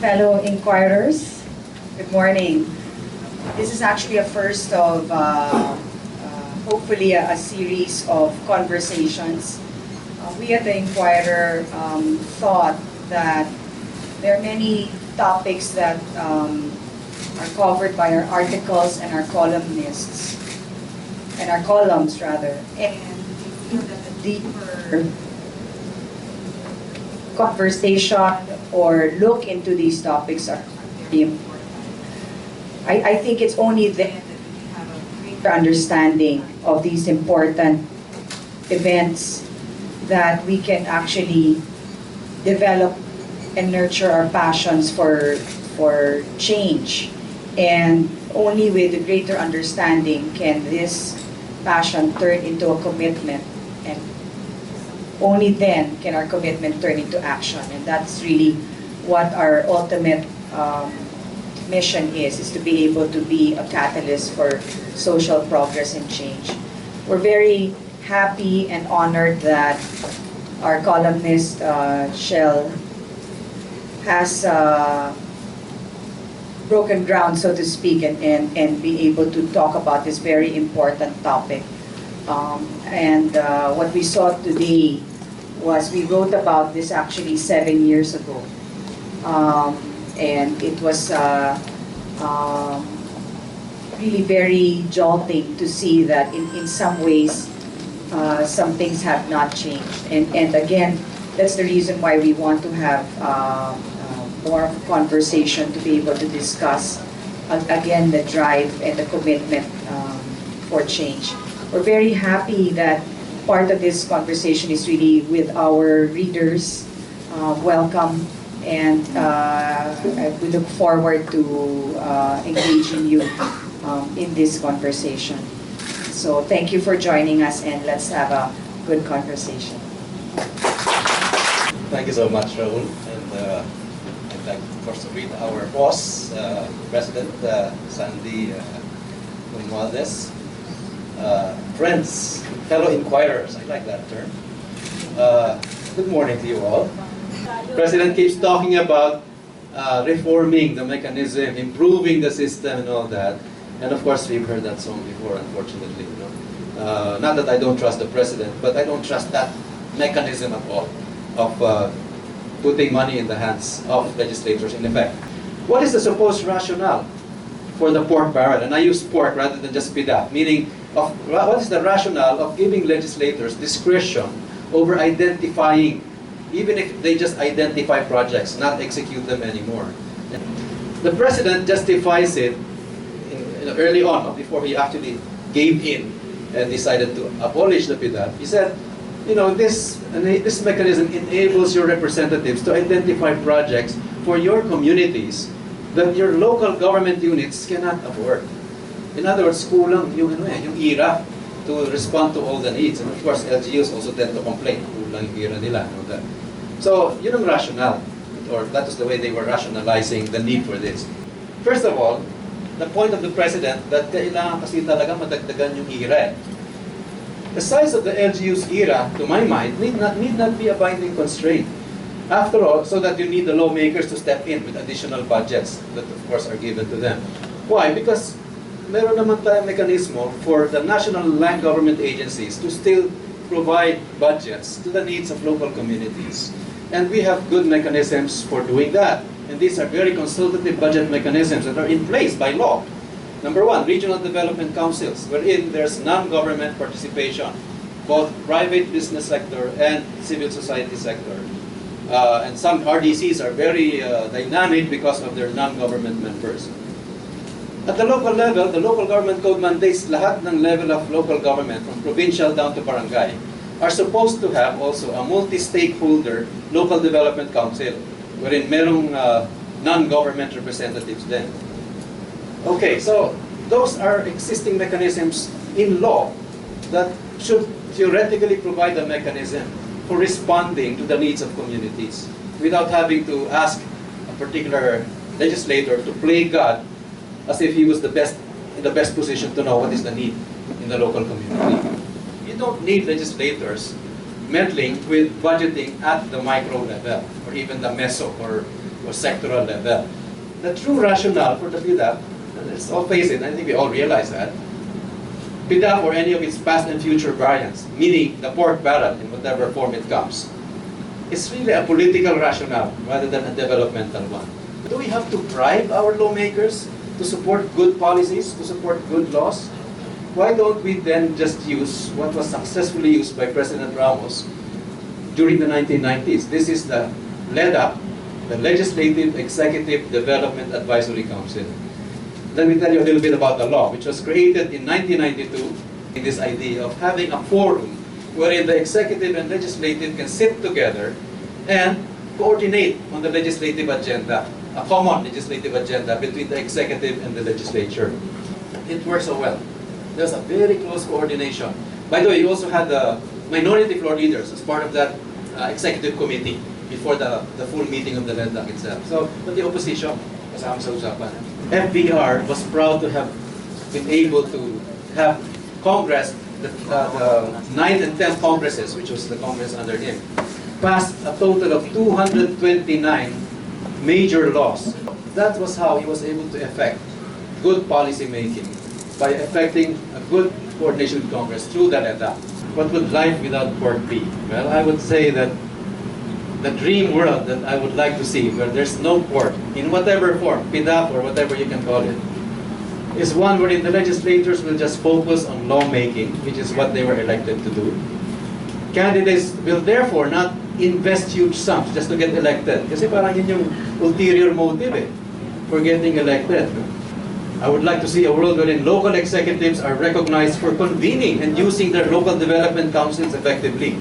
fellow inquirers. Good morning. This is actually a first of hopefully a series of conversations. We at the Inquirer thought that there are many topics that are covered by our articles and our columnists, and our columns rather, and a deeper conversation or look into these topics are very important. I think it's only then that we have a greater understanding of these important events that we can actually develop and nurture our passions for change. And only with a greater understanding can this passion turn into a commitment, and only then can our commitment turn into action. And that's really what our ultimate mission is to be able to be a catalyst for social progress and change. We're very happy and honored that our columnist, Shell, has broken ground, so to speak, and be able to talk about this very important topic. What we saw today was we wrote about this actually 7 years ago. And it was really very jolting to see that in some ways some things have not changed. And again, that's the reason why we want to have more conversation to be able to discuss again the drive and the commitment for change. We're very happy that part of this conversation is really with our readers. Welcome, and we look forward to engaging you in this conversation. So thank you for joining us, and let's have a good conversation. Thank you so much, Raul. And I'd like, of course, to greet our boss, President Sandy Romualdez. Friends, fellow inquirers, I like that term. Good morning to you all. President keeps talking about reforming the mechanism, improving the system and all that. And of course, we've heard that song before, unfortunately. Not that I don't trust the President, but I don't trust that mechanism at all of putting money in the hands of legislators in effect. What is the supposed rationale for the pork barrel? And I use pork rather than just PIDA, meaning what is the rationale of giving legislators discretion over identifying, even if they just identify projects, not execute them anymore? The President justifies it early on, before he actually gave in and decided to abolish the PIDA. He said, this mechanism enables your representatives to identify projects for your communities that your local government units cannot afford. In other words, kulang yung IRA to respond to all the needs. And of course, LGUs also tend to complain, kulang yung IRA nila. So, yun ang rationale, or that is the way they were rationalizing the need for this. First of all, the point of the President that kailangan kasi talaga madagdagan yung IRA. The size of the LGU's IRA, to my mind, need not be a binding constraint. After all, so that you need the lawmakers to step in with additional budgets that, of course, are given to them. Why? Because meron naman tayong mekanismo for the national land government agencies to still provide budgets to the needs of local communities. And we have good mechanisms for doing that. And these are very consultative budget mechanisms that are in place by law. Number one, regional development councils, wherein there's non-government participation, both private business sector and civil society sector. And some RDCs are very dynamic because of their non-government members. At the local level, the local government code mandates lahat ng level of local government, from provincial down to barangay, are supposed to have also a multi-stakeholder local development council, wherein merong non-government representatives then. Okay, so those are existing mechanisms in law that should theoretically provide a mechanism for responding to the needs of communities without having to ask a particular legislator to play God as if he was in the best position to know what is the need in the local community. You don't need legislators meddling with budgeting at the micro level, or even the meso or or sectoral level. The true rationale for the PDAP, and let's all face it, I think we all realize that, PDAP or any of its past and future variants, meaning the pork barrel in whatever form it comes, is really a political rationale rather than a developmental one. Do we have to bribe our lawmakers to support good policies, to support good laws? Why don't we then just use what was successfully used by President Ramos during the 1990s? This is the LEDA, the Legislative Executive Development Advisory Council. Let me tell you a little bit about the law, which was created in 1992, in this idea of having a forum wherein the executive and legislative can sit together and coordinate on the legislative agenda, a common legislative agenda between the executive and the legislature. It works so well. There's a very close coordination. By the way, you also had the minority floor leaders as part of that executive committee before the full meeting of the LEDAC itself. So, but the opposition, kasama sa usapan. FBR was proud to have been able to have Congress, the 9th and 10th Congresses, which was the Congress under him, passed a total of 229 major laws. That was how he was able to effect good policy making, by effecting a good coordination with Congress through the LEDA. What would life without pork be? Well, I would say that the dream world that I would like to see, where there's no pork, in whatever form, PDAP or whatever you can call it, is one wherein the legislators will just focus on lawmaking, which is what they were elected to do. Candidates will therefore not invest huge sums just to get elected. Kasi parang yun yung ulterior motive for getting elected. I would like to see a world wherein local executives are recognized for convening and using their local development councils effectively.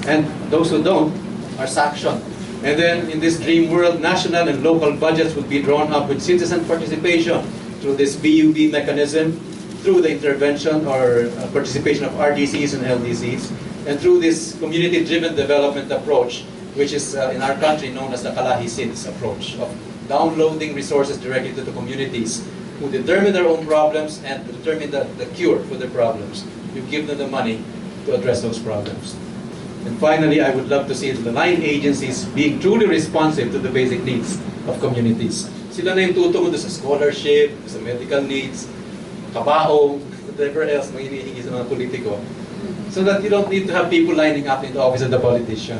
And those who don't are sanctioned. And then in this dream world, national and local budgets would be drawn up with citizen participation through this BUB mechanism, through the intervention or participation of RDCs and LDCs, and through this community-driven development approach, which is in our country known as the Kalahi-Sins approach of downloading resources directly to the communities who determine their own problems and determine the cure for their problems. You give them the money to address those problems. And finally, I would love to see the line agencies being truly responsive to the basic needs of communities. Sila na yung tutungo sa scholarship, sa medical needs, kabao, whatever else mga hinihingi sa mga politiko. So that you don't need to have people lining up in the office of the politician.